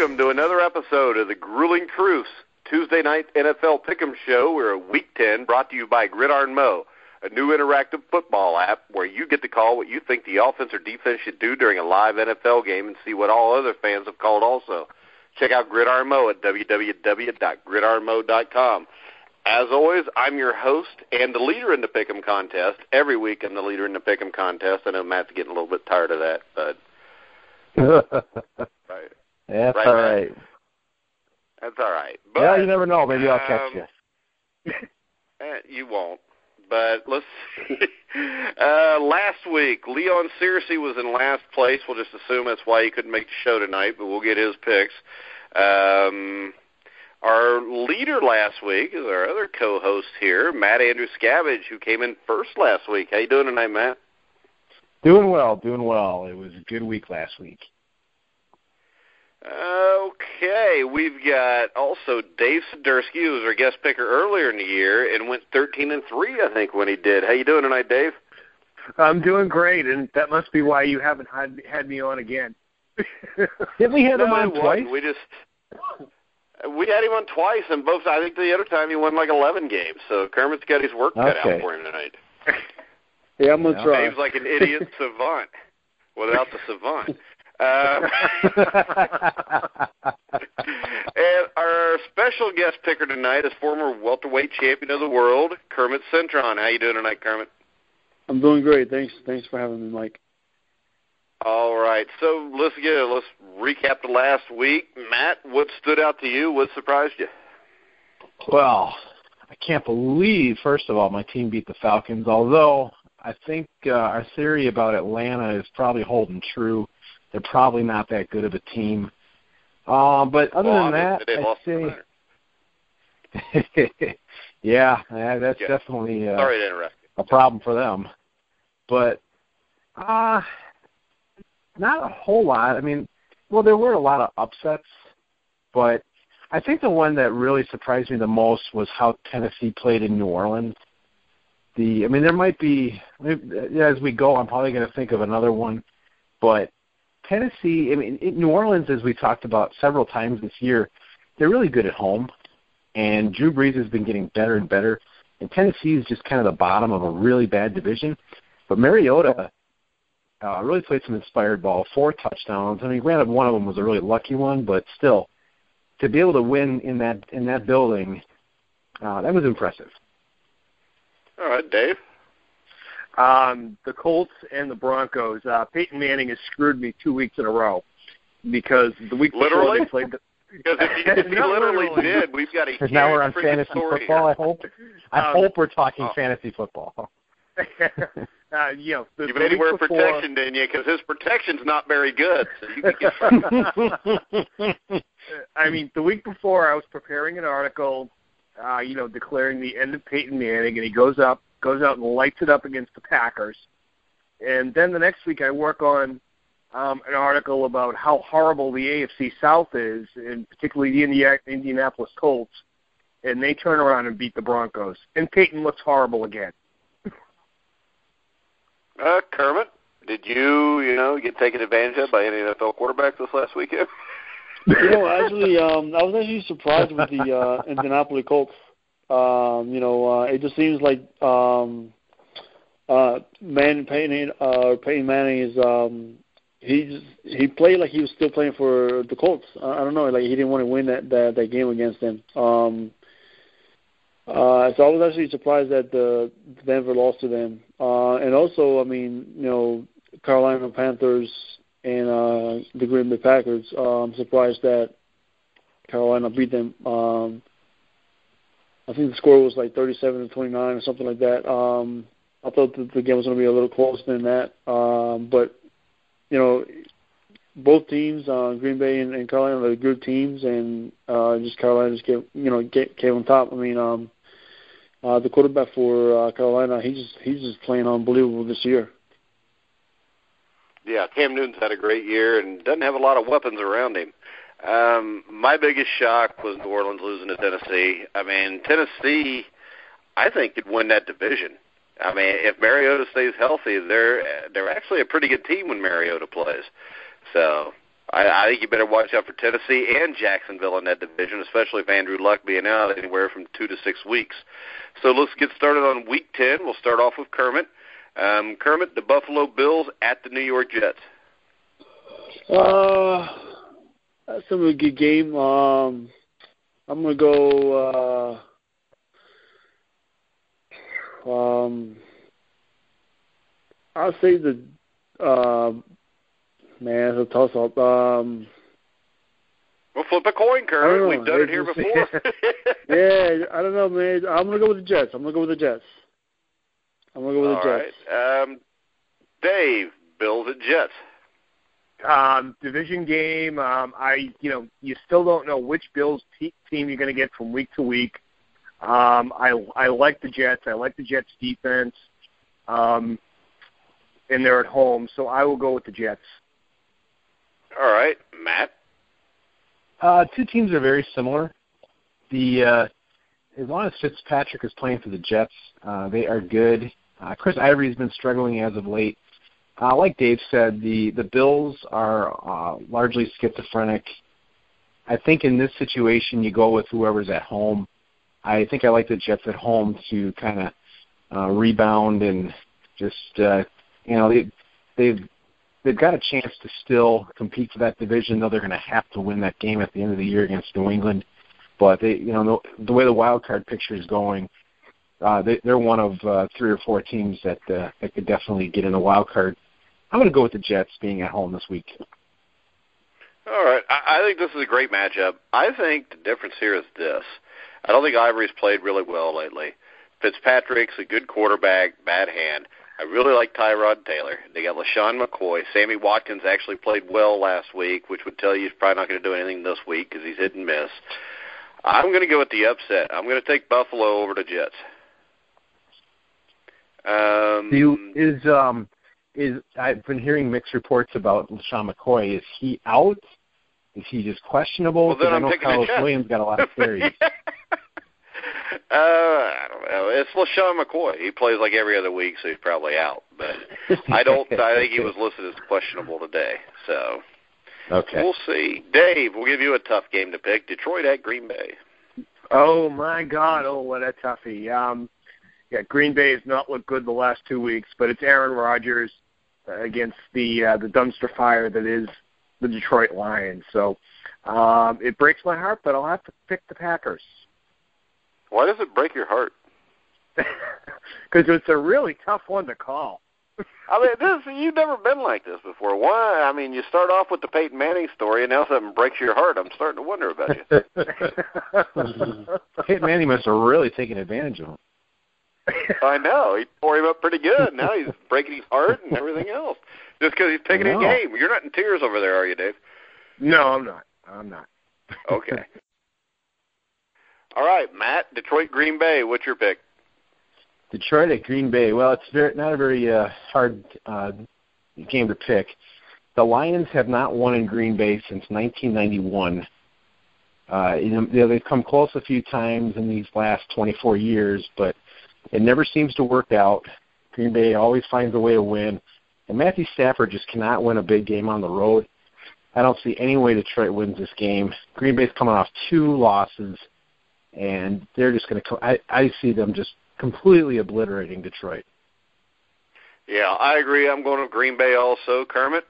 welcome to another episode of the Grueling Truths Tuesday night NFL Pick'em Show. We're at Week 10, brought to you by Gridiron Mo, a new interactive football app where you get to call what you think the offense or defense should do during a live NFL game and see what all other fans have called also. Check out Gridiron Mo at www.gridironmo.com. As always, I'm your host and the leader in the Pick'em contest. Every week I'm the leader in the Pick'em contest. I know Matt's getting a little bit tired of that, but right. That's all right. That's all right. But, yeah, you never know. Maybe I'll catch you. You won't. But let's see. Last week, Leon Searcy was in last place. We'll just assume that's why he couldn't make the show tonight, but we'll get his picks. Our leader last week is our other co-host here, Matt Andruscavage, who came in first last week. How you doing tonight, Matt? Doing well. It was a good week last week. Okay, we've got also Dave Siderski, who was our guest picker earlier in the year and went 13-3, I think, when he did. How you doing tonight, Dave? I'm doing great, and that must be why you haven't had me on again. Didn't we have him on twice? We had him on twice, and both. I think the other time he won like 11 games. So Kermit's got his work cut out for him tonight. Yeah, I'm gonna try. Dave's like an idiot savant without the savant. And our special guest picker tonight is former welterweight champion of the world, Kermit Cintron. How you doing tonight, Kermit? I'm doing great. Thanks for having me, Mike. All right, so let's recap the last week. Matt, what stood out to you? What surprised you? Well, I can't believe, first of all, my team beat the Falcons, although I think our theory about Atlanta is probably holding true. They're probably not that good of a team. But other than that, I'd say, yeah, that's definitely a problem for them. But not a whole lot. I mean, well, there were a lot of upsets, but I think the one that really surprised me the most was how Tennessee played in New Orleans. There might be, as we go, I'm probably going to think of another one, but Tennessee, New Orleans, as we talked about several times this year, they're really good at home, and Drew Brees has been getting better and better, and Tennessee is just kind of the bottom of a really bad division. But Mariota really played some inspired ball, 4 touchdowns. Granted, one of them was a really lucky one, but still, to be able to win in that building, that was impressive. All right, Dave. The Colts and the Broncos. Peyton Manning has screwed me 2 weeks in a row because the week before they played the. Because if he literally did, we've got a huge now we're on fantasy football. Here. I hope we're talking fantasy football. You made him wear protection, didn't you? Because his protection's not very good. So you could get the week before I was preparing an article, declaring the end of Peyton Manning, and he goes out and lights it up against the Packers. And then the next week I work on an article about how horrible the AFC South is, and particularly the Indianapolis Colts, and they turn around and beat the Broncos. And Peyton looks horrible again. Kermit, did you get taken advantage of by any NFL quarterbacks this last weekend? Actually, I was actually surprised with the Indianapolis Colts. It just seems like Peyton Manning is he played like he was still playing for the Colts. I don't know, like he didn't want to win that game against them. So I was actually surprised that Denver lost to them. And also, Carolina Panthers and the Green Bay Packers. I'm surprised that Carolina beat them. I think the score was like 37-29 or something like that. I thought the game was going to be a little closer than that. But both teams, Green Bay and Carolina, are good teams, and just Carolina just came on top. The quarterback for Carolina, he's just playing unbelievable this year. Yeah, Cam Newton's had a great year and doesn't have a lot of weapons around him. My biggest shock was New Orleans losing to Tennessee. Tennessee, I think, could win that division. If Mariota stays healthy, they're actually a pretty good team when Mariota plays. So I think you better watch out for Tennessee and Jacksonville in that division, especially if Andrew Luck being out anywhere from 2 to 6 weeks. So let's get started on Week 10. We'll start off with Kermit. Kermit, the Buffalo Bills at the New York Jets. That's a really good game. I'm going to go I'll say the man, it's a toss-up. We'll flip a coin, Kermit. We've done it here before. Yeah, I don't know, man. I'm going to go with the Jets. All right. Dave, Bills at Jets. Division game. You still don't know which Bills team you're going to get from week to week. I like the Jets. I like the Jets defense. And they're at home, so I will go with the Jets. All right, Matt. Two teams are very similar. As long as Fitzpatrick is playing for the Jets, they are good. Chris Ivory's been struggling as of late. Like Dave said, the Bills are largely schizophrenic. I think in this situation you go with whoever's at home. I think I like the Jets at home to kind of rebound and just they've got a chance to still compete for that division, though they're going to have to win that game at the end of the year against New England. But the way the wild card picture is going, they're one of 3 or 4 teams that could definitely get in the wild card. I'm going to go with the Jets being at home this week. All right. I think this is a great matchup. I think the difference here is this. I don't think Ivory's played really well lately. Fitzpatrick's a good quarterback, bad hand. I really like Tyrod Taylor. They got LaShawn McCoy. Sammy Watkins actually played well last week, which would tell you he's probably not going to do anything this week because he's hit and miss. I'm going to go with the upset. I'm going to take Buffalo over the Jets. I've been hearing mixed reports about LaShawn McCoy. Is he out? Is he just questionable? Well, then I know Carlos Williams got a lot of carries. I don't know. It's LaShawn McCoy. He plays like every other week, so he's probably out. But I think he was listed as questionable today. So okay, we'll see. Dave, we'll give you a tough game to pick. Detroit at Green Bay. Oh my God! Oh, what a toughie. Green Bay has not looked good the last 2 weeks, but it's Aaron Rodgers against the dumpster fire that is the Detroit Lions. So it breaks my heart, but I'll have to pick the Packers. Why does it break your heart? Because it's a really tough one to call. I mean, you've never been like this before. Why? I mean, you start off with the Peyton Manning story, and now something breaks your heart. I'm starting to wonder about you. Peyton Manning must have really taken advantage of him. I know. He tore him up pretty good. Now he's breaking his heart and everything else. Just because he's picking a game. You're not in tears over there, are you, Dave? No, I'm not. Okay. All right, Matt, Detroit, Green Bay. What's your pick? Detroit at Green Bay. Well, it's not a very hard game to pick. The Lions have not won in Green Bay since 1991. They've come close a few times in these last 24 years, but it never seems to work out. Green Bay always finds a way to win. And Matthew Stafford just cannot win a big game on the road. I don't see any way Detroit wins this game. Green Bay's coming off 2 losses, and they're just going to – I see them just completely obliterating Detroit. Yeah, I agree. I'm going to Green Bay also. Kermit?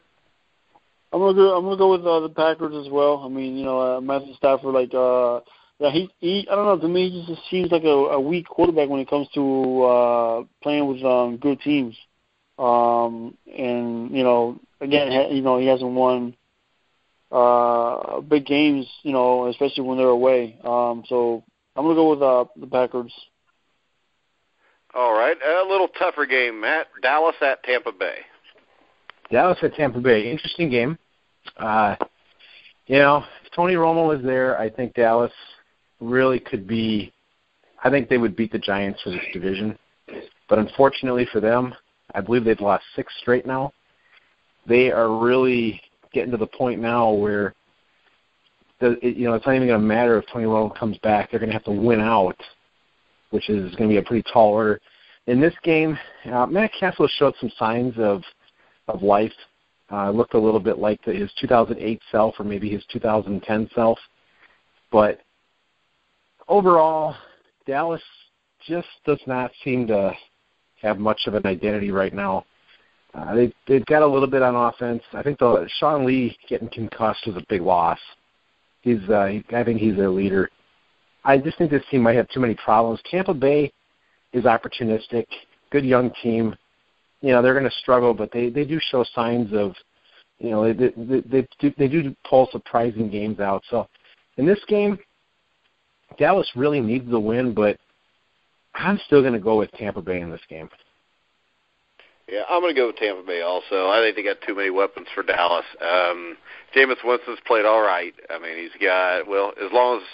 I'm gonna go with the Packers as well. I mean, Matthew Stafford, he I don't know. To me, he just seems like a weak quarterback when it comes to playing with good teams. And again, he hasn't won big games, especially when they're away. So I'm gonna go with the Packers. All right, a little tougher game, Matt. Dallas at Tampa Bay. Dallas at Tampa Bay. Interesting game. If Tony Romo is there, I think Dallas really could be – I think they would beat the Giants for this division. But unfortunately for them, I believe they've lost 6 straight now. They are really getting to the point now where it's not even going to matter if Tony Romo comes back. They're going to have to win out, which is going to be a pretty tall order. In this game, Matt Castle showed some signs of life. Looked a little bit like his 2008 self or maybe his 2010 self. But overall, Dallas just does not seem to have much of an identity right now. They've got a little bit on offense. I think Sean Lee getting concussed was a big loss. I think he's their leader. I just think this team might have too many problems. Tampa Bay is opportunistic, good young team. They're going to struggle, but they do show signs of, they do pull surprising games out. So in this game, Dallas really needs the win, but I'm still going to go with Tampa Bay in this game. Yeah, I'm going to go with Tampa Bay also. I think they got too many weapons for Dallas. Jameis Winston's played all right. I mean, he's got, as long as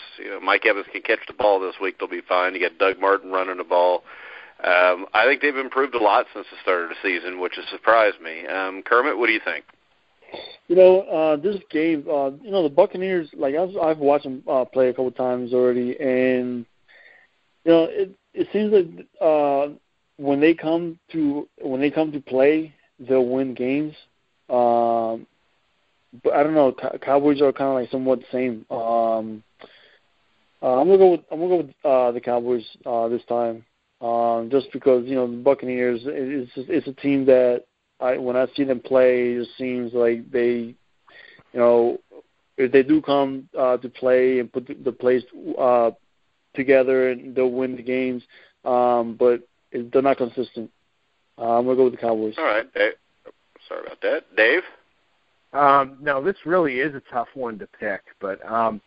Mike Evans can catch the ball this week, they'll be fine. You got Doug Martin running the ball. I think they've improved a lot since the start of the season, which has surprised me. Kermit, what do you think? This game, the Buccaneers, I've watched them play a couple times already, and it seems like when they come to play, they'll win games. But I don't know, Cowboys are kind of like somewhat the same. I'm gonna go with the Cowboys this time, just because the Buccaneers it's a team that when I see them play, it just seems like they, if they do come to play and put the plays together, and they'll win the games. But they're not consistent. I'm going to go with the Cowboys. All right. Sorry about that. Dave? No, this really is a tough one to pick, but I'm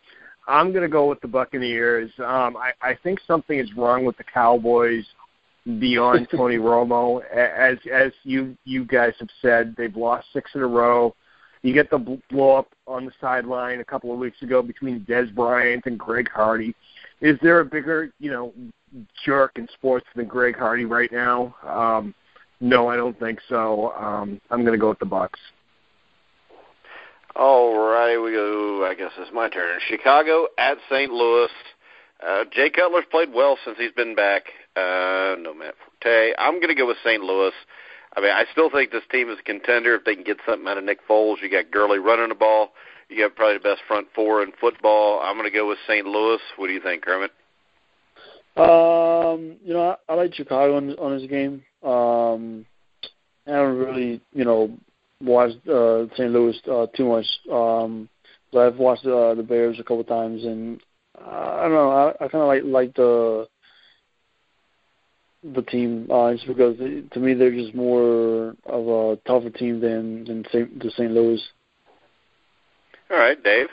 going to go with the Buccaneers. I think something is wrong with the Cowboys beyond Tony Romo. As you guys have said, they've lost 6 in a row. You get the blow-up on the sideline a couple of weeks ago between Des Bryant and Greg Hardy. Is there a bigger, jerk in sports than Greg Hardy right now? No, I don't think so. I'm going to go with the Bucs. All right, we go. I guess it's my turn. Chicago at St. Louis. Jay Cutler's played well since he's been back. No Matt Forte. I'm going to go with St. Louis. I mean, I still think this team is a contender if they can get something out of Nick Foles. You got Gurley running the ball. You got probably the best front four in football. I'm going to go with St. Louis. What do you think, Kermit? I like Chicago on this game. I haven't really, watched St. Louis too much. But I've watched the Bears a couple times, and I don't know. I kind of like the team just because to me they're just more of a tougher team than St. Louis. All right, Dave.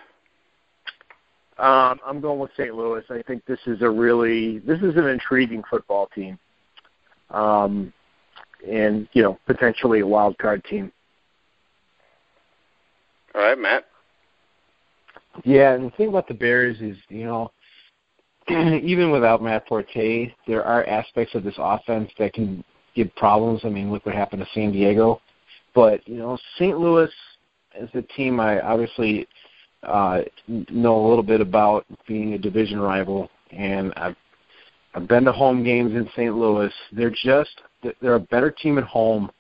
I'm going with St. Louis. I think this is an intriguing football team, and potentially a wild card team. All right, Matt. Yeah, and the thing about the Bears is, even without Matt Forte, there are aspects of this offense that can give problems. I mean, look what happened to San Diego. But, St. Louis is a team I obviously know a little bit about, being a division rival, and I've been to home games in St. Louis. They're a better team at home.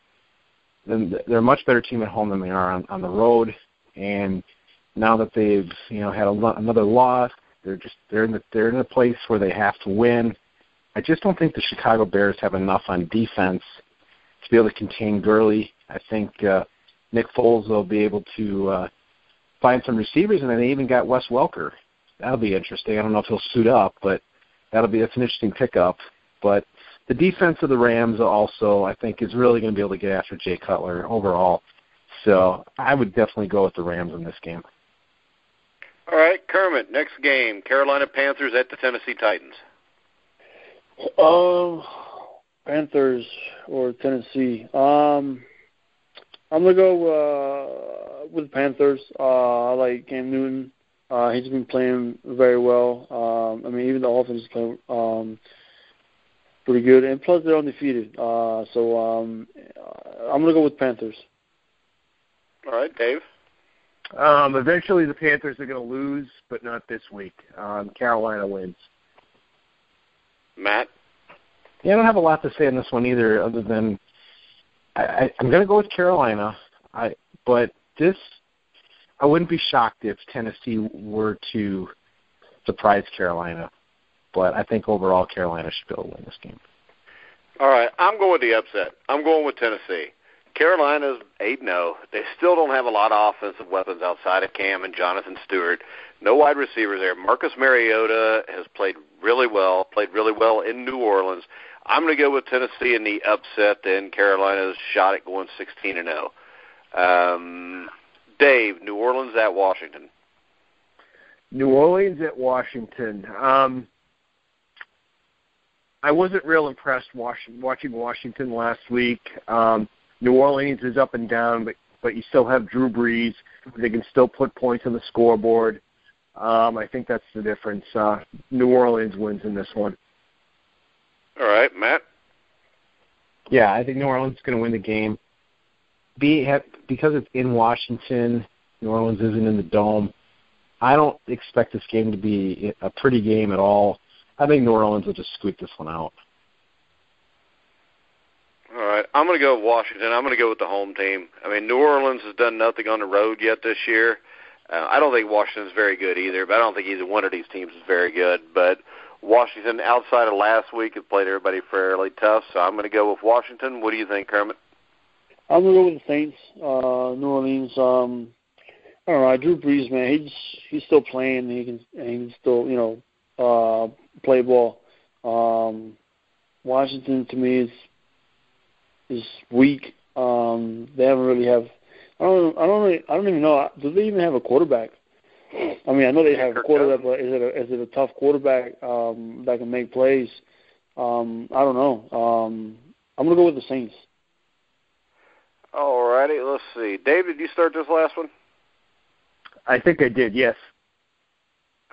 They're a much better team at home than they are on the road. And now that they've had another loss, they're in a place where they have to win. I just don't think the Chicago Bears have enough on defense to be able to contain Gurley. I think Nick Foles will be able to find some receivers, and then they even got Wes Welker. That'll be interesting. I don't know if he'll suit up, but that's an interesting pickup. But the defense of the Rams also, I think, is really going to be able to get after Jay Cutler overall. So I would definitely go with the Rams in this game. All right, Kermit, next game, Carolina Panthers at the Tennessee Titans. Panthers or Tennessee. I'm going to go with the Panthers. I like Cam Newton. He's been playing very well. Even the offense is playing pretty good. And plus, they're undefeated. So I'm going to go with Panthers. All right, Dave. Eventually the Panthers are going to lose, but not this week. Carolina wins. Matt? Yeah, I don't have a lot to say on this one either, other than I'm going to go with Carolina. But this, I wouldn't be shocked if Tennessee were to surprise Carolina. But I think overall Carolina should be able to win this game. All right, I'm going with the upset. I'm going with Tennessee. Carolina's 8-0. They still don't have a lot of offensive weapons outside of Cam and Jonathan Stewart. No wide receivers there. Marcus Mariota has played really well in New Orleans. I'm going to go with Tennessee in the upset, and Carolina's shot at going 16-0. Dave, New Orleans at Washington. New Orleans at Washington. I wasn't real impressed watching Washington last week. New Orleans is up and down, but you still have Drew Brees. They can still put points on the scoreboard. I think that's the difference. New Orleans wins in this one. All right, Matt? Yeah, I think New Orleans is going to win the game. Because it's in Washington, New Orleans isn't in the Dome, I don't expect this game to be a pretty game at all. I think New Orleans will just squeak this one out. All right, I'm going to go with Washington. I'm going to go with the home team. I mean, New Orleans has done nothing on the road yet this year. I don't think Washington's very good either, but I don't think either one of these teams is very good. But Washington, outside of last week, has played everybody fairly tough, so I'm going to go with Washington. What do you think, Kermit? I'm going to go with the Saints. New Orleans, I don't know, Drew Brees, man, he's still playing. He can still, play ball. Washington, to me, is weak. They haven't really have. I don't even know. Do they even have a quarterback? I mean, I know they have a quarterback, but is it a tough quarterback that can make plays? I don't know. I'm gonna go with the Saints. All righty, let's see. David, did you start this last one? I think I did. Yes.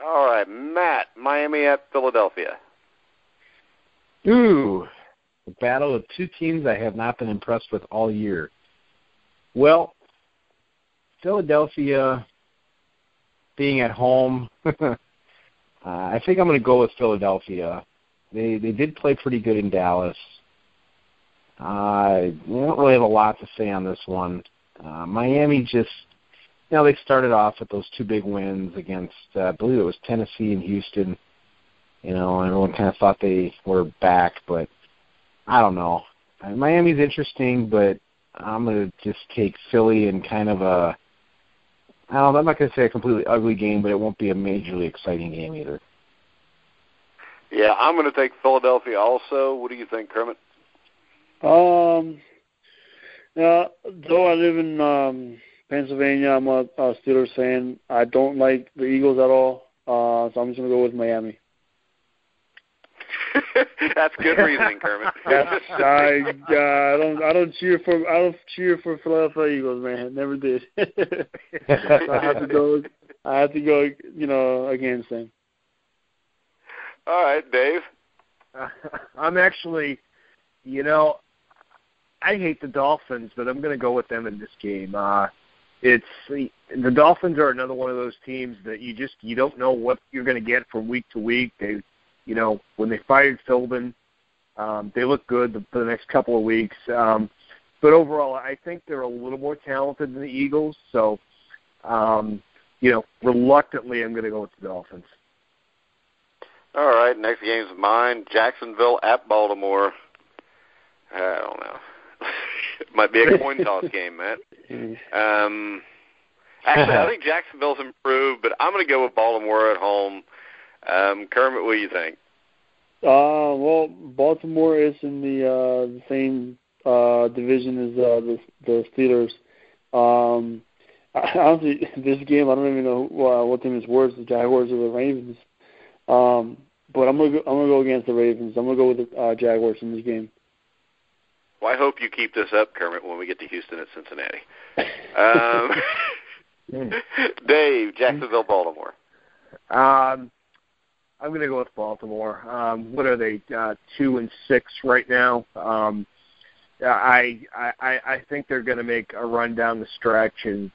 All right, Matt. Miami at Philadelphia. Ooh, the battle of two teams I have not been impressed with all year. Well, Philadelphia being at home, I think I'm going to go with Philadelphia. They did play pretty good in Dallas. I don't really have a lot to say on this one. Miami just, they started off with those two big wins against, I believe it was Tennessee and Houston. Everyone kind of thought they were back, but I don't know. Miami's interesting, but I'm going to just take Philly in kind of I'm not going to say a completely ugly game, but it won't be a majorly exciting game either. Yeah, I'm going to take Philadelphia also. What do you think, Kermit? Though I live in Pennsylvania, I'm a Steelers fan. I don't like the Eagles at all, so I'm just going to go with Miami. That's good reasoning, Kermit. I don't cheer for Philadelphia Eagles, man. Never did. So I have to go against them. All right, Dave. I'm actually, I hate the Dolphins, but I'm going to go with them in this game. The Dolphins are another one of those teams that you don't know what you're going to get from week to week. They, when they fired Philbin, they look good for the next couple of weeks. But overall, I think they're a little more talented than the Eagles. So, reluctantly, I'm going to go with the Dolphins. All right, next game's mine. Jacksonville at Baltimore. I don't know. It might be a coin toss game, Matt. Actually, I think Jacksonville's improved, but I'm going to go with Baltimore at home. Kermit, what do you think? Well, Baltimore is in the same division as the Steelers. Honestly, this game, I don't even know what team is worse, the Jaguars or the Ravens. But I'm gonna go against the Ravens. I'm gonna go with the Jaguars in this game. Well, I hope you keep this up, Kermit, when we get to Houston at Cincinnati. Dave, Jacksonville, Baltimore. I'm going to go with Baltimore. What are they, 2-6 right now? I think they're going to make a run down the stretch and,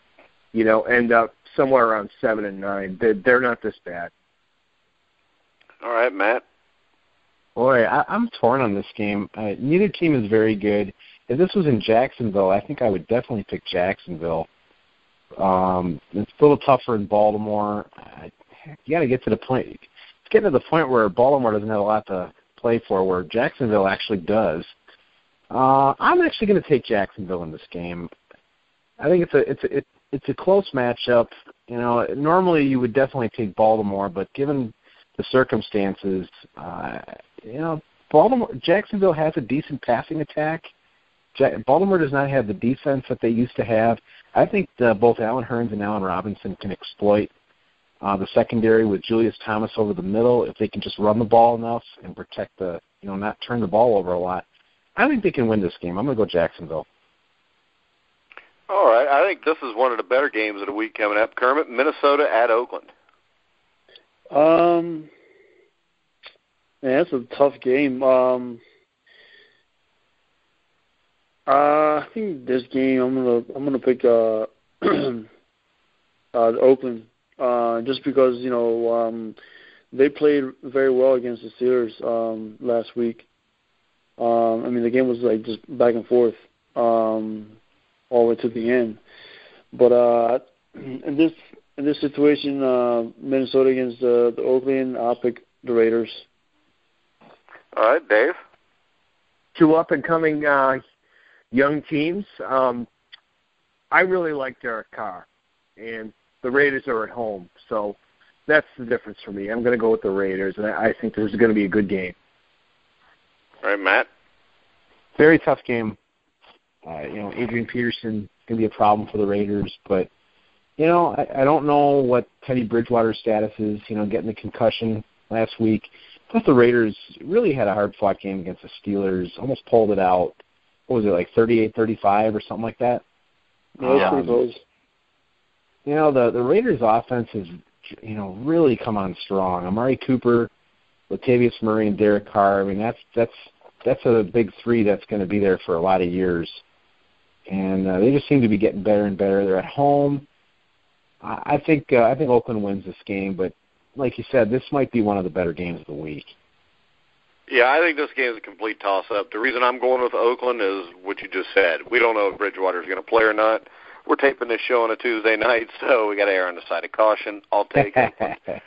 end up somewhere around 7-9. They're not this bad. All right, Matt. Boy, I'm torn on this game. Neither team is very good. if this was in Jacksonville, I think I would definitely pick Jacksonville. It's a little tougher in Baltimore. You got to get to the point. It's getting to the point where Baltimore doesn't have a lot to play for, where Jacksonville actually does. I'm actually going to take Jacksonville in this game. I think it's a close matchup. You know, normally you would definitely take Baltimore, but given the circumstances, you know, Jacksonville has a decent passing attack. Baltimore does not have the defense that they used to have. I think both Allen Hurns and Allen Robinson can exploit the secondary with Julius Thomas over the middle if they can just run the ball enough and protect not turn the ball over a lot. I think they can win this game. I'm going to go Jacksonville. All right. I think this is one of the better games of the week coming up. Kermit, Minnesota at Oakland. Man, that's a tough game. I think this game I'm gonna pick Oakland, just because they played very well against the Steelers last week. I mean, the game was like just back and forth all the way to the end. But in this situation, Minnesota against the Oakland, I'll pick the Raiders. All right, Dave. Two up-and-coming young teams. I really like Derek Carr, and the Raiders are at home, so that's the difference for me. I'm going to go with the Raiders, and I think this is going to be a good game. All right, Matt. Very tough game. Adrian Peterson can be a problem for the Raiders, but I don't know what Teddy Bridgewater's status is. Getting the concussion last week. Plus, the Raiders really had a hard-fought game against the Steelers. Almost pulled it out. What was it, like 38-35 or something like that? Yeah, pretty close. The Raiders' offense has, really come on strong. Amari Cooper, Latavius Murray, and Derek Carr. I mean, that's a big three that's going to be there for a lot of years. And they just seem to be getting better and better. They're at home. I think Oakland wins this game, but like you said, this might be one of the better games of the week. Yeah, I think this game is a complete toss-up. The reason I'm going with Oakland is what you just said. We don't know if Bridgewater's going to play or not. We're taping this show on a Tuesday night, so we got to err on the side of caution. I'll take Oakland. Let's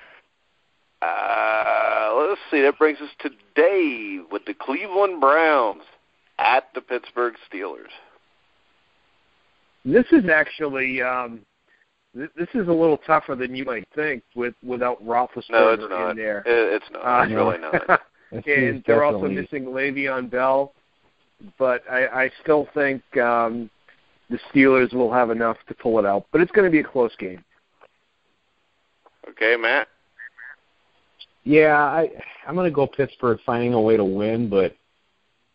see. That brings us to Dave with the Cleveland Browns at the Pittsburgh Steelers. This is actually this is a little tougher than you might think without Roethlisberger in there. It's not. It's really not. And they're also missing Le'Veon Bell, but I still think the Steelers will have enough to pull it out. But it's going to be a close game. Okay, Matt? Yeah, I'm going to go Pittsburgh finding a way to win, but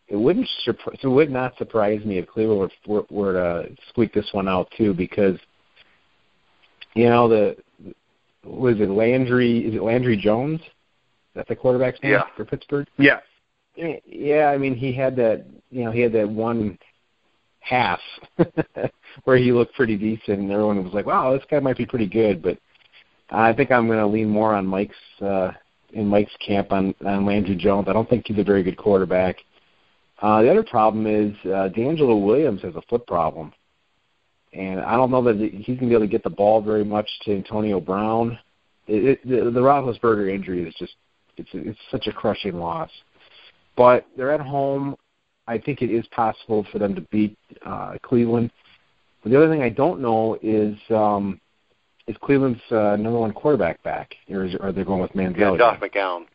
it would not surprise me if Cleveland were to squeak this one out too, because was it Landry? Is it Landry Jones? Is that the quarterback's name for Pittsburgh? Yes. Yeah, I mean, he had that one half where he looked pretty decent, and everyone was like, "Wow, this guy might be pretty good." But I think I'm going to lean more on Mike's camp on Landry Jones. I don't think he's a very good quarterback. The other problem is D'Angelo Williams has a foot problem, and I don't know that he's going to be able to get the ball very much to Antonio Brown. The Roethlisberger injury is just it's such a crushing loss. But they're at home. I think it is possible for them to beat Cleveland. But the other thing I don't know is Cleveland's number one quarterback back, or are they going with Manziel? Yeah, Josh McCown.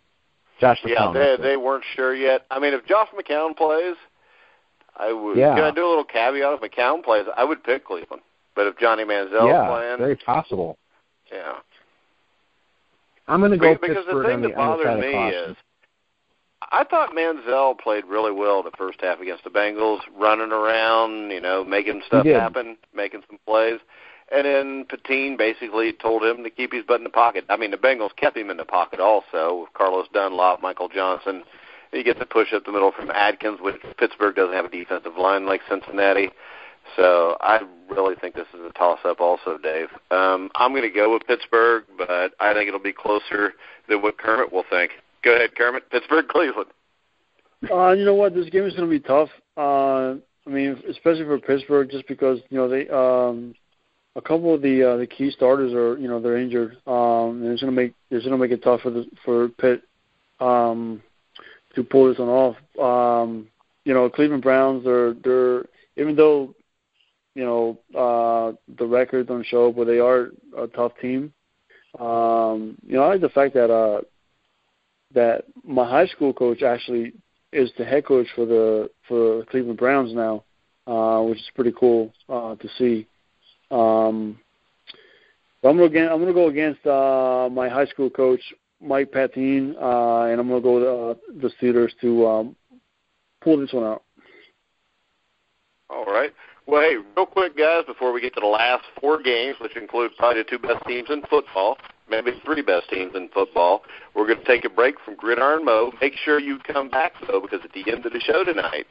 Josh McCown. Yeah, they weren't sure yet. I mean, if Josh McCown plays, I would. Yeah. Can I do a little caveat? If McCown plays, I would pick Cleveland. But if Johnny Manziel's playing, very possible. Yeah. I'm going to go because Pittsburgh the thing that bothers me is I thought Manziel played really well the first half against the Bengals, running around, making stuff happen, making some plays. And then Patine basically told him to keep his butt in the pocket. I mean, the Bengals kept him in the pocket also with Carlos Dunlop, Michael Johnson. He gets a push up the middle from Adkins, which Pittsburgh doesn't have a defensive line like Cincinnati. So I really think this is a toss-up also, Dave. I'm going to go with Pittsburgh, but I think it'll be closer than what Kermit will think. Go ahead, Kermit. Pittsburgh, Cleveland. You know what? This game is going to be tough. I mean, especially for Pittsburgh, just because they a couple of the key starters are they're injured, and it's gonna make it tough for Pitt to pull this one off. Cleveland Browns, they're even though the record don't show, but they are a tough team. I like the fact that my high school coach actually is the head coach for Cleveland Browns now, which is pretty cool to see. I'm gonna go against my high school coach, Mike Patine, and I'm gonna go with the Steelers to pull this one out. All right. Well, hey, real quick, guys, before we get to the last 4 games, which include probably the 2 best teams in football, maybe 3 best teams in football, we're going to take a break from Gridiron Mo. Make sure you come back, though, because at the end of the show tonight,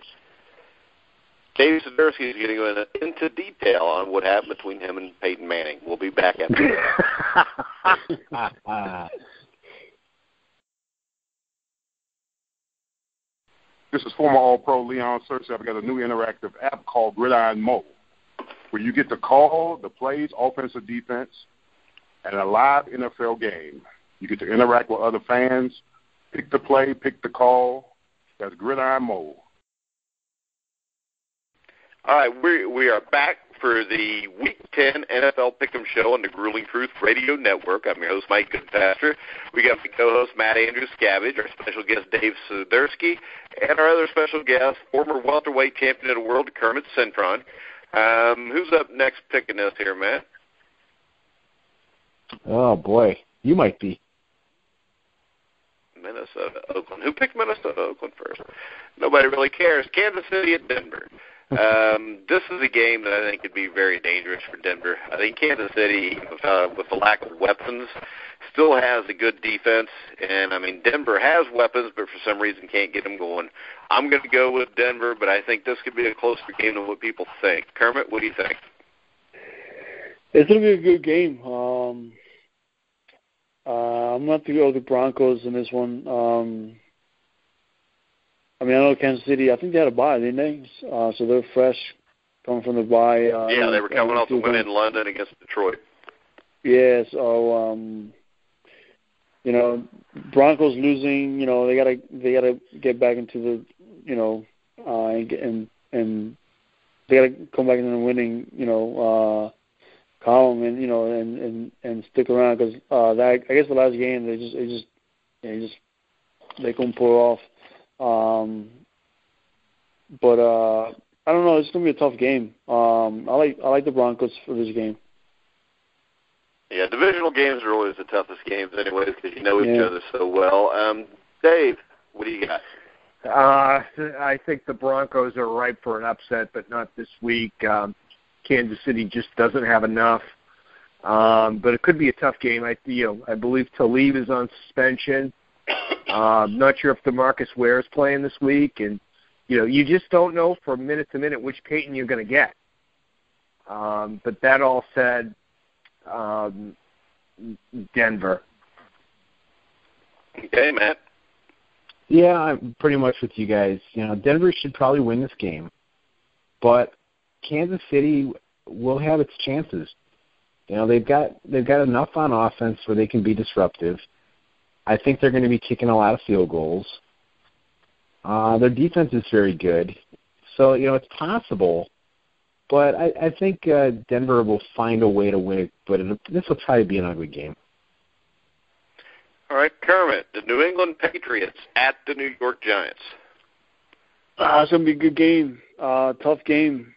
Dave Siderski is getting into detail on what happened between him and Peyton Manning. We'll be back after that. This is former All-Pro Leon Searcy. I've got a new interactive app called Gridiron Mo, where you get to call the plays, offense or defense, and a live NFL game. You get to interact with other fans, pick the play, pick the call. That's Gridiron Mo. All right, we are back for the Week 10 NFL Pick'em Show on the Grueling Truth Radio Network. I'm your host, Mike Goodpaster. We got my co-host, Matt Andruscavage, our special guest, Dave Siderski, and our other special guest, former welterweight champion of the world, Kermit Cintron. Who's up next picking us here, Matt? Oh, boy. You might be. Minnesota, Oakland. Who picked Minnesota, Oakland first? Nobody really cares. Kansas City at Denver. This is a game that I think could be very dangerous for Denver. I think Kansas City, with the lack of weapons, still has a good defense. And, I mean, Denver has weapons, but for some reason can't get them going. I'm going to go with Denver, but I think this could be a closer game than what people think. Kermit, what do you think? It's going to be a good game. I'm going to have to go with the Broncos in this one. I know Kansas City, I think they had a bye, didn't they? So they're fresh, coming from the bye. Yeah, they were coming off the win in London against Detroit. Yeah, so, Broncos losing, they gotta get back into the, and they gotta come back into the winning, column and stick around because I guess the last game they couldn't pull it off. But I don't know. It's gonna be a tough game. I like the Broncos for this game. Yeah, divisional games are always the toughest games, anyways, because you know each other so well. Dave, what do you got? I think the Broncos are ripe for an upset, but not this week. Kansas City just doesn't have enough. But it could be a tough game. I believe Talib is on suspension. Not sure if DeMarcus Ware is playing this week, and you just don't know from minute to minute which Peyton you're going to get. But that all said, Denver. Okay, Matt. Yeah, I'm pretty much with you guys. Denver should probably win this game, but Kansas City will have its chances. They've got enough on offense where they can be disruptive. I think they're going to be kicking a lot of field goals. Their defense is very good. So, it's possible. But I think Denver will find a way to win it, but this will probably be an ugly game. All right, Kermit, the New England Patriots at the New York Giants. It's going to be a good game. Tough game.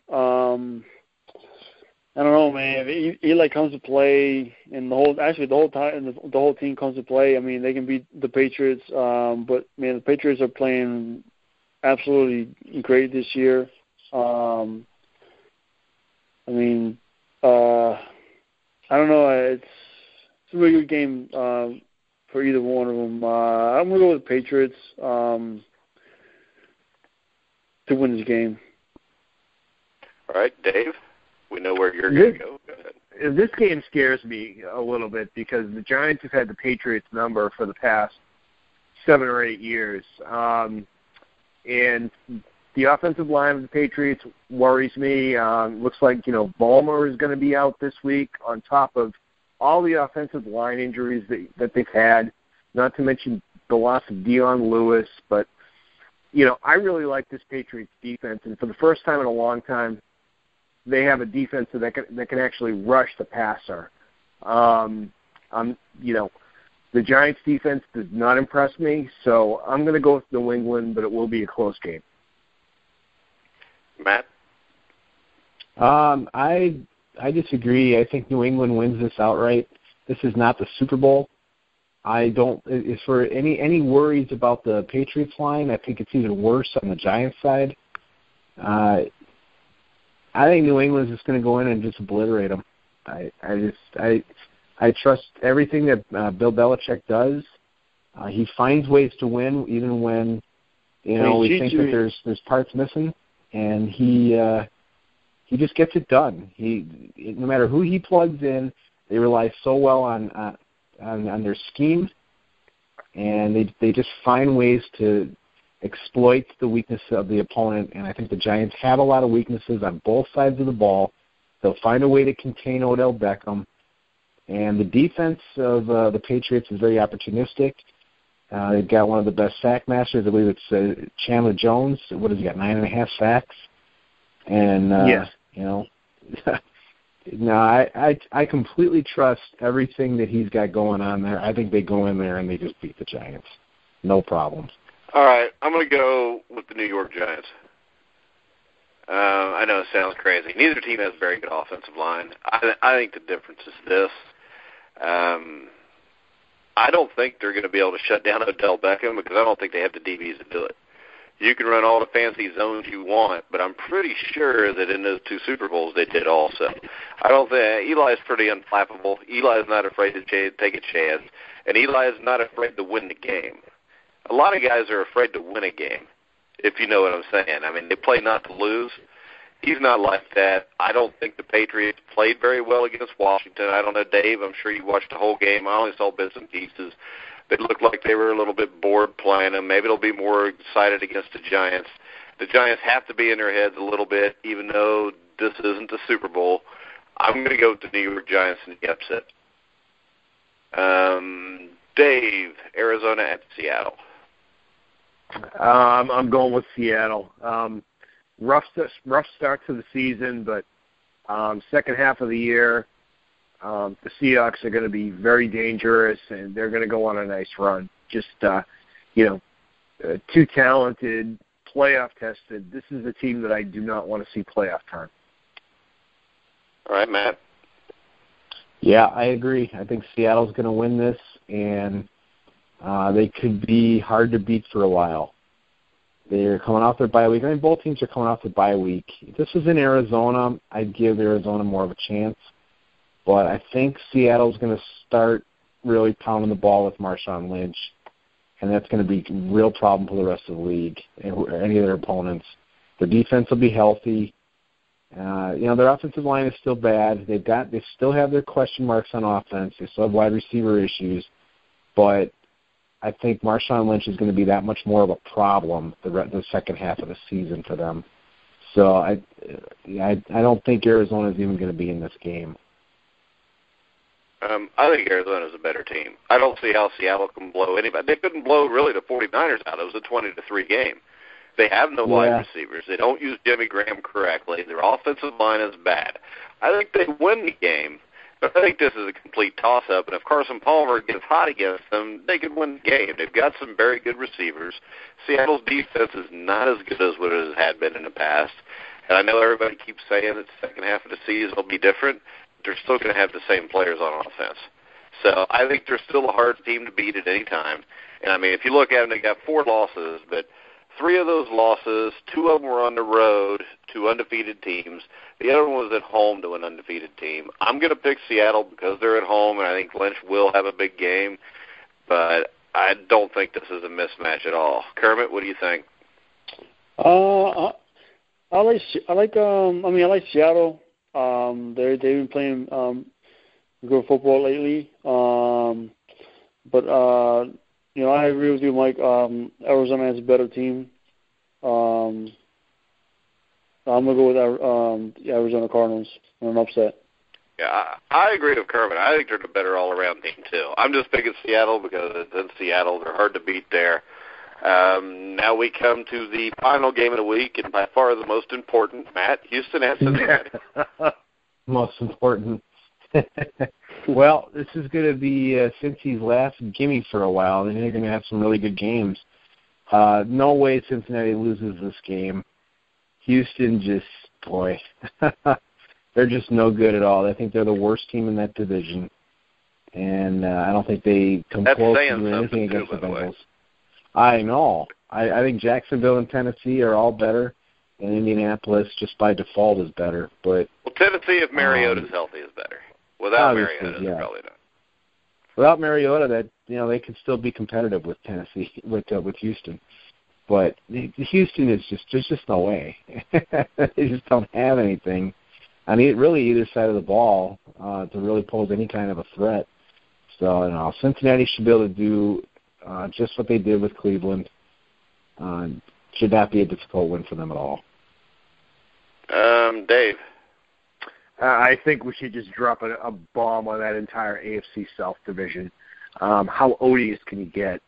I don't know, man. If Eli comes to play, and the whole team comes to play. I mean, they can beat the Patriots, but man, the Patriots are playing absolutely great this year. I don't know. It's a really good game for either one of them. I'm gonna go with the Patriots to win this game. All right, Dave. We know where you're going to go. Go ahead. This game scares me a little bit because the Giants have had the Patriots number for the past 7 or 8 years. And the offensive line of the Patriots worries me. Looks like, Ballmer is going to be out this week on top of all the offensive line injuries that they've had, not to mention the loss of Dion Lewis. But, I really like this Patriots defense, and for the first time in a long time, they have a defense that can actually rush the passer. The Giants' defense does not impress me, so I'm going to go with New England, but it will be a close game. Matt? I disagree. I think New England wins this outright. This is not the Super Bowl. I don't. As for any worries about the Patriots line, I think it's even worse on the Giants side. I think New England's just going to go in and just obliterate them. I trust everything that Bill Belichick does. He finds ways to win, even when we think that there's parts missing, and he just gets it done. No matter who he plugs in, they rely so well on their scheme, and they just find ways to exploit the weakness of the opponent. And I think the Giants have a lot of weaknesses on both sides of the ball. They'll find a way to contain Odell Beckham. And the defense of the Patriots is very opportunistic. They've got one of the best sack masters. I believe it's Chandler Jones. What has he got, 9.5 sacks? And, yes. No, I completely trust everything that he's got going on there. I think they go in there and they just beat the Giants. No problems. All right, I'm going to go with the New York Giants. I know it sounds crazy. Neither team has a very good offensive line. I think the difference is this. I don't think they're going to be able to shut down Odell Beckham because I don't think they have the DBs to do it. You can run all the fancy zones you want, but I'm pretty sure that in those 2 Super Bowls they did also. I don't think Eli's pretty unflappable. Eli's not afraid to take a chance, and Eli is not afraid to win the game. A lot of guys are afraid to win a game, if you know what I'm saying. I mean, they play not to lose. He's not like that. I don't think the Patriots played very well against Washington. I don't know, Dave, I'm sure you watched the whole game. I only saw bits and pieces. They looked like they were a little bit bored playing them. Maybe they'll be more excited against the Giants. The Giants have to be in their heads a little bit, even though this isn't the Super Bowl. I'm going to go with the New York Giants in the upset. Dave, Arizona at Seattle. I'm going with Seattle. Rough start to the season, but second half of the year, the Seahawks are going to be very dangerous, and they're going to go on a nice run. Just, too talented, playoff tested. This is a team that I do not want to see playoff time. All right, Matt. Yeah, I agree. I think Seattle's going to win this, and they could be hard to beat for a while. They're coming off their bye week. I mean, both teams are coming off their bye week. If this was in Arizona, I'd give Arizona more of a chance. But I think Seattle's going to start really pounding the ball with Marshawn Lynch, and that's going to be a real problem for the rest of the league and any of their opponents. Their defense will be healthy. Their offensive line is still bad. They still have their question marks on offense. They still have wide receiver issues, but I think Marshawn Lynch is going to be that much more of a problem the second half of the season for them. So I don't think Arizona is even going to be in this game. I think Arizona is a better team. I don't see how Seattle can blow anybody. They couldn't blow really the 49ers out. It was a 20-3 game. They have no wide receivers. They don't use Jimmy Graham correctly. Their offensive line is bad. I think they win the game, but I think this is a complete toss-up. And if Carson Palmer gets hot against them, they could win the game. They've got some very good receivers. Seattle's defense is not as good as what it had been in the past. And I know everybody keeps saying that the second half of the season will be different. They're still going to have the same players on offense. So I think they're still a hard team to beat at any time. And, I mean, if you look at them, they got 4 losses, but 3 of those losses, 2 of them were on the road to undefeated teams. The other one was at home to an undefeated team. I'm going to pick Seattle because they're at home, and I think Lynch will have a big game. But I don't think this is a mismatch at all. Kermit, what do you think? I like Seattle. They've been playing good football lately. But I agree with you, Mike. Arizona has a better team. I'm going to go with the Arizona Cardinals on an upset. Yeah, I agree with Kermit. I think they're the better all-around team, too. I'm just picking Seattle because it's in Seattle. They're hard to beat there. Now we come to the final game of the week, and by far the most important, Matt, Houston at Cincinnati. Most important. Well, this is going to be Cincy's last gimme for a while, and they're going to have some really good games. No way Cincinnati loses this game. Houston just, boy, they're just no good at all. I think they're the worst team in that division, and I don't think they come close to doing anything against the Bengals. I know. I think Jacksonville and Tennessee are all better, and Indianapolis just by default is better. But Tennessee, if Mariota's healthy, is better. Without Mariota, they're probably not. Without Mariota, they could still be competitive with Tennessee, with Houston. But Houston is there's just no way. They just don't have anything on really either side of the ball to really pose any kind of a threat. So Cincinnati should be able to do just what they did with Cleveland. Should not be a difficult win for them at all. Dave? I think we should just drop a bomb on that entire AFC South division. How odious can you get?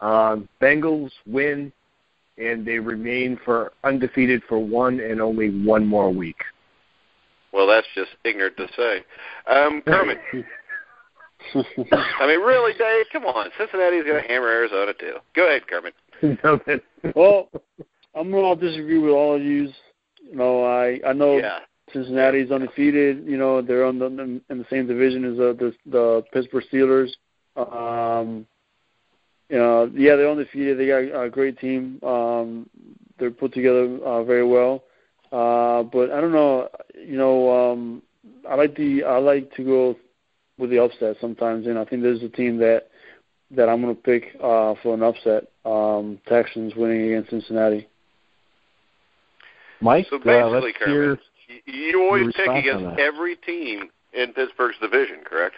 Bengals win, and they remain undefeated for one and only one more week. Well, that's just ignorant to say. Kermit? I mean, really, Dave? Come on. Cincinnati's going to hammer Arizona, too. Go ahead, Kermit. Well, I'm going to disagree with all of you. I know Cincinnati's undefeated. They're in the same division as the Pittsburgh Steelers. They're undefeated. They got a great team. They're put together very well. But I don't know. I like to go with the upset sometimes, and I think there's a team that I'm going to pick for an upset. Texans winning against Cincinnati. Mike, so basically, let's hear you always pick against every team in Pittsburgh's division, correct?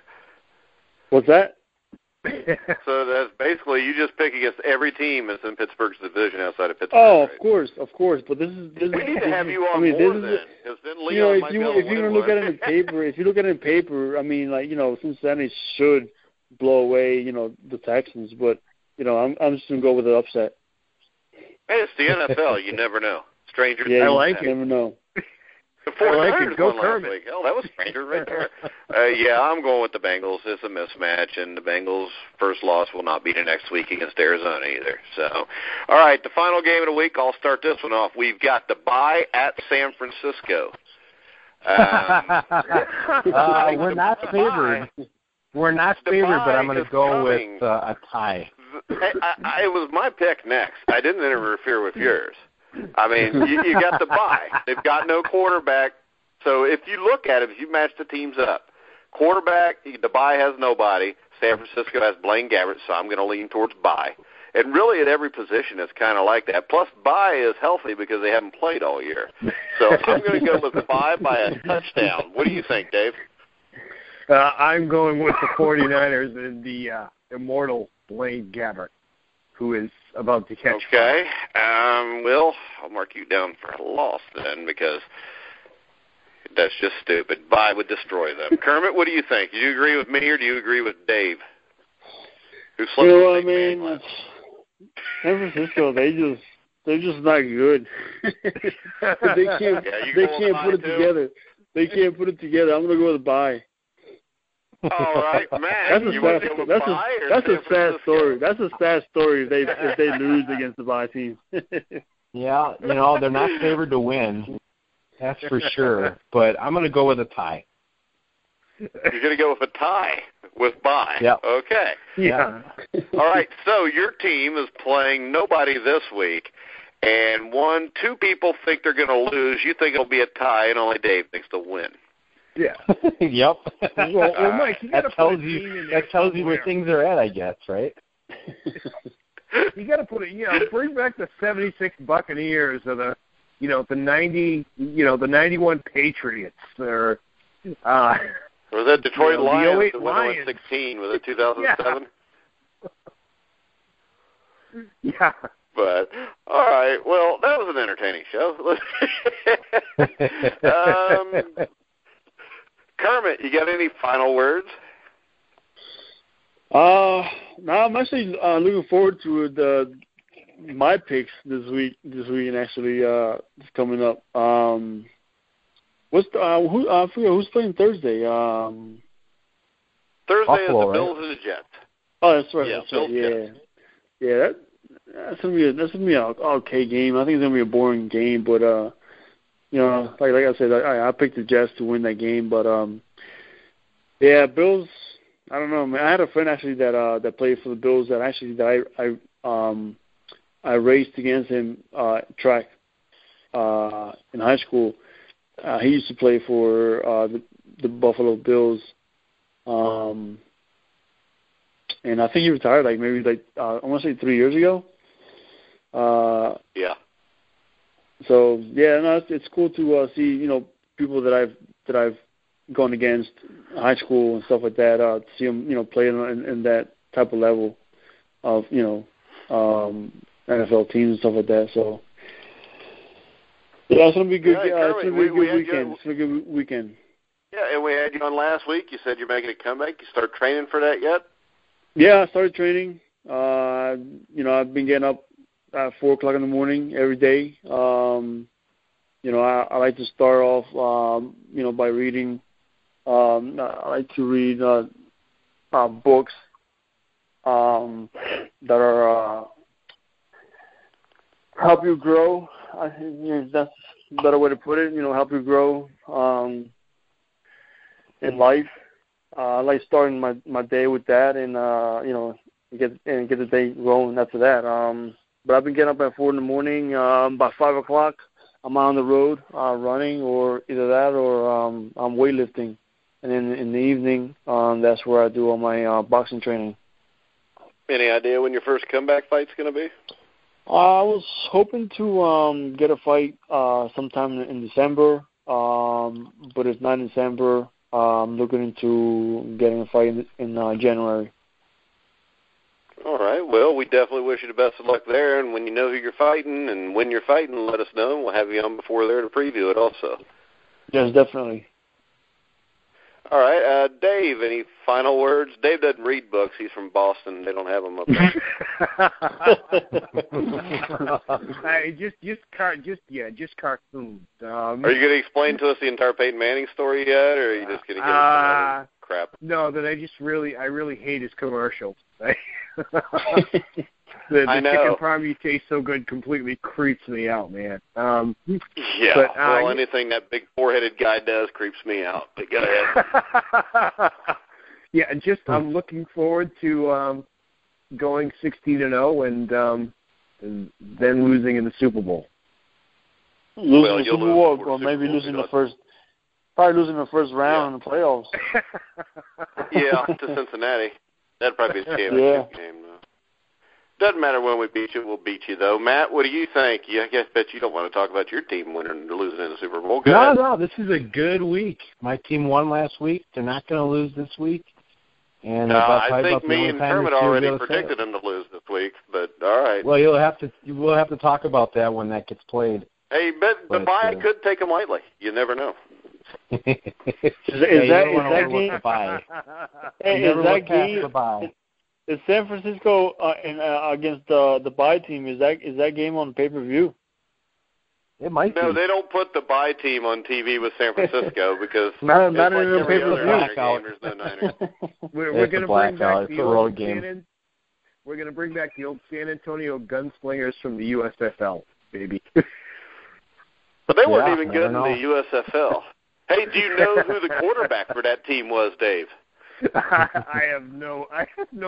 What's that? So that's basically you just pick against every team that's in Pittsburgh's division outside of Pittsburgh. Oh, right? of course. But this is we need to have you on board then, because then Leon might be able to win. If you look at it in paper, I mean, Cincinnati should blow away, the Texans. But I'm just gonna go with the upset. Hey, it's the NFL. You never know. Strangers. Yeah, I like it. Never know. The 49ers Go won last week. Hell, that was stranger right there. I'm going with the Bengals. It's a mismatch, and the Bengals' first loss will not be the next week against Arizona either. So, all right, the final game of the week, I'll start this one off. We've got the bye at San Francisco. We're not favored. We're not favored, but I'm going to go with a tie. It was my pick next. I didn't interfere with yours. I mean, you got the bye. They've got no quarterback. So if you look at it, if you match the teams up, quarterback, the bye has nobody. San Francisco has Blaine Gabbert, so I'm going to lean towards bye. And really at every position it's kind of like that. Plus, bye is healthy because they haven't played all year. So I'm going to go with bye by a touchdown. What do you think, Dave? I'm going with the 49ers and the immortal Blaine Gabbert, who is about to catch fire. Will, I'll mark you down for a loss then because that's just stupid. Bye would destroy them. Kermit, what do you think? Do you agree with me or do you agree with Dave? Who slept I mean, San Francisco, they're just not good. they can't put it together. They can't put it together. I'm going to go with a bye. All right, man. That's a sad story. That's a sad story if they lose against the bye team. Yeah, they're not favored to win. That's for sure. But I'm going to go with a tie. You're going to go with a tie with bye. Yeah. Okay. Yeah. All right. So your team is playing nobody this week, and two people think they're going to lose. You think it'll be a tie, and only Dave thinks they'll win. Yeah. Yep. Well, Mike, that tells you where things are at, I guess, right? You got to put it. Bring back the '76 Buccaneers or the 91 Patriots or that Detroit Lions? The 08 Lions. 16 was it 2007? Yeah. But, all right, well, that was an entertaining show. Kermit, you got any final words? No, I'm actually looking forward to my picks this week and actually it's coming up. What's I forget who's playing Thursday. Thursday Buffalo, is the Bills and the Jets. Oh, that's right. Yeah, That's right. Bills, Yeah. That's gonna be an okay game. I think it's gonna be a boring game, but like I said, I picked the Jets to win that game, but Bills. I don't know, man. I had a friend actually that played for the Bills that I raced against him track in high school. He used to play for the Buffalo Bills, and I think he retired I want to say 3 years ago. Yeah. So no, it's cool to see people that I've gone against high school and stuff like that. To see them play in that type of level of NFL teams and stuff like that. So it's gonna be good. It's gonna be a good weekend. It's gonna be a good weekend. Yeah, and we had you on last week. You said you're making a comeback. You start training for that yet? Yeah, I started training. I've been getting up at 4 o'clock in the morning every day. I like to start off, by reading. I like to read books that are help you grow. I think that's a better way to put it. Help you grow in life. I like starting my day with that, and get the day rolling after that. But I've been getting up at 4 in the morning. By 5 o'clock, I'm out on the road running, or either that, or I'm weightlifting. And then in the evening, that's where I do all my boxing training. Any idea when your first comeback fight's going to be? I was hoping to get a fight sometime in December, but it's not in December. I'm looking into getting a fight in January. All right. Well, we definitely wish you the best of luck there. And when you know who you're fighting and when you're fighting, let us know, and we'll have you on before there to preview it also. Yes, definitely. All right. Dave, any final words? Dave doesn't read books. He's from Boston. They don't have them up there. Just cartoons. Are you going to explain to us the entire Peyton Manning story yet, or are you just going to give us some other crap? No, that I really hate his commercials. The I know. chicken parm you taste so good completely creeps me out, man. Anything that big four-headed guy does creeps me out. But go ahead. Yeah, I'm looking forward to going 16-0 and then losing in the Super Bowl. Losing the Super Bowl, or maybe losing the first round in the playoffs. Yeah, to Cincinnati. That'd probably be a championship game, though. Doesn't matter when we beat you, we'll beat you, though. Matt, what do you think? I bet you don't want to talk about your team winning or losing in the Super Bowl. No, this is a good week. My team won last week. They're not going to lose this week. And I think me and Kermit already predicted them to lose this week, but all right. Well, we'll have to talk about that when that gets played. Hey, but the bye could take them lightly. You never know. Is that game? Is San Francisco against the bye team? Is that game on pay-per-view? It might be. No, they don't put the bye team on TV with San Francisco because not like in pay-per-view. There's no Niners. We're going to bring back the old game. We're going to bring back the old San Antonio Gunslingers from the USFL, baby. But they weren't even good in the USFL. Hey, do you know who the quarterback for that team was, Dave? I have no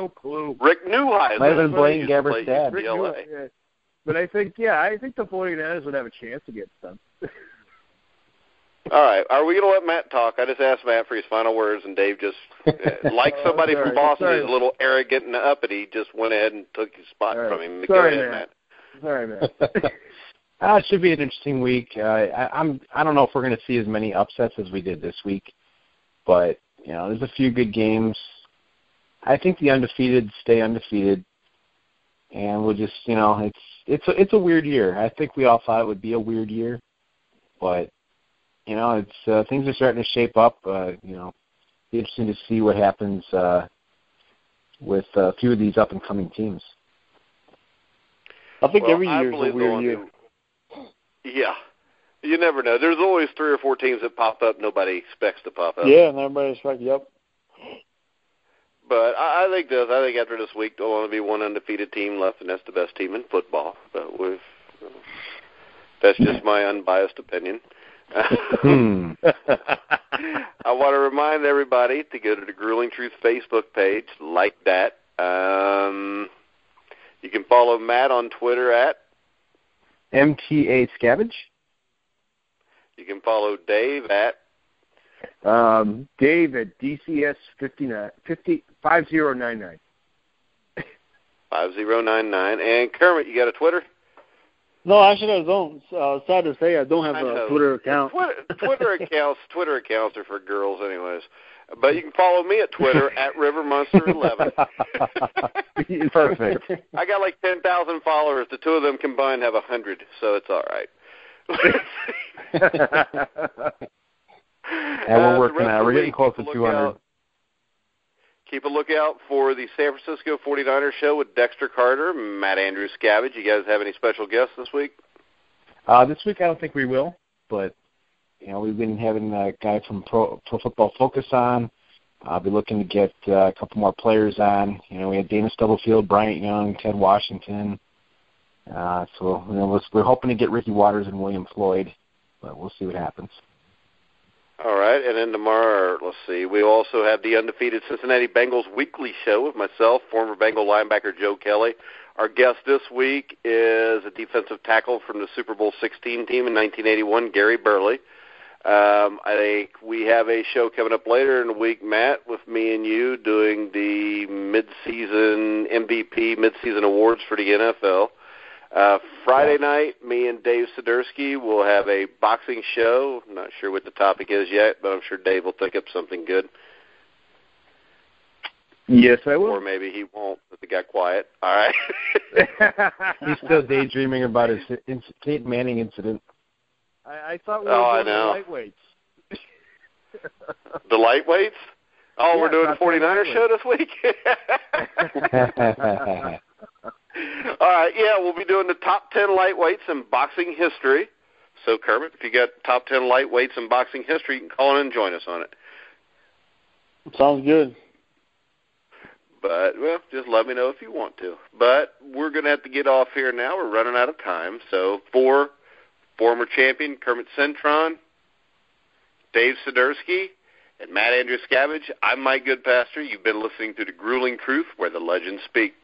clue. Rick Neuheisel. Might have been Blaine Gabber's dad. But I think the 49ers would have a chance against them. All right. Are we going to let Matt talk? I just asked Matt for his final words, and Dave just, like somebody from Boston who's a little arrogant and uppity, just went ahead and took his spot from him. Go ahead, Matt. Sorry, Matt. It should be an interesting week. I don't know if we're going to see as many upsets as we did this week, but there's a few good games. I think the undefeated stay undefeated, and we'll just it's a weird year. I think we all thought it would be a weird year, but it's things are starting to shape up. It's interesting to see what happens with a few of these up and coming teams. I think every year is a weird year. Yeah. You never know. There's always 3 or 4 teams that pop up nobody expects to pop up. Yeah, and everybody expects, yep. But I think after this week there'll only be one undefeated team left, and that's the best team in football. But that's just my unbiased opinion. I want to remind everybody to go to the Grueling Truth Facebook page, like that. You can follow Matt on Twitter at MTA Scavage. You can follow Dave at Dave at DCS 5099. 5099. And Kermit, you got a Twitter? No, actually I don't. Sad to say, I don't have a Twitter account. Twitter accounts are for girls anyways. But you can follow me at Twitter at RiverMonster11. Perfect. I got like 10,000 followers. The two of them combined have 100, so it's all right. And we're working on it. We're getting close to 200. Keep a lookout for the San Francisco 49ers show with Dexter Carter, Matt Andruscavage. You guys have any special guests this week? This week I don't think we will, but we've been having a guy from Pro Football Focus on. I'll be looking to get a couple more players on. We had Dana Stubblefield, Bryant Young, Ted Washington. So we're hoping to get Ricky Waters and William Floyd, but we'll see what happens. All right, and then tomorrow, let's see, we also have the undefeated Cincinnati Bengals weekly show with myself, former Bengal linebacker Joe Kelly. Our guest this week is a defensive tackle from the Super Bowl 16 team in 1981, Gary Burley. I think we have a show coming up later in the week, Matt, with me and you doing the mid-season MVP, mid-season awards for the NFL. Friday night, me and Dave Siderski will have a boxing show. I'm not sure what the topic is yet, but I'm sure Dave will think up something good. Yes, I will. Or maybe he won't, but he got quiet. All right. He's still daydreaming about his Peyton Manning incident. I thought we were doing the lightweights. The lightweights? Oh, yeah, we're doing the 49ers show this week? All right, yeah, we'll be doing the top 10 lightweights in boxing history. So, Kermit, if you got top 10 lightweights in boxing history, you can call in and join us on it. Sounds good. But, well, just let me know if you want to. But we're going to have to get off here now. We're running out of time. So, for former champion Kermit Cintron, Dave Siderski, and Matt Andruscavage, I'm Mike Goodpaster. You've been listening to The Grueling Truth, where the legends speak.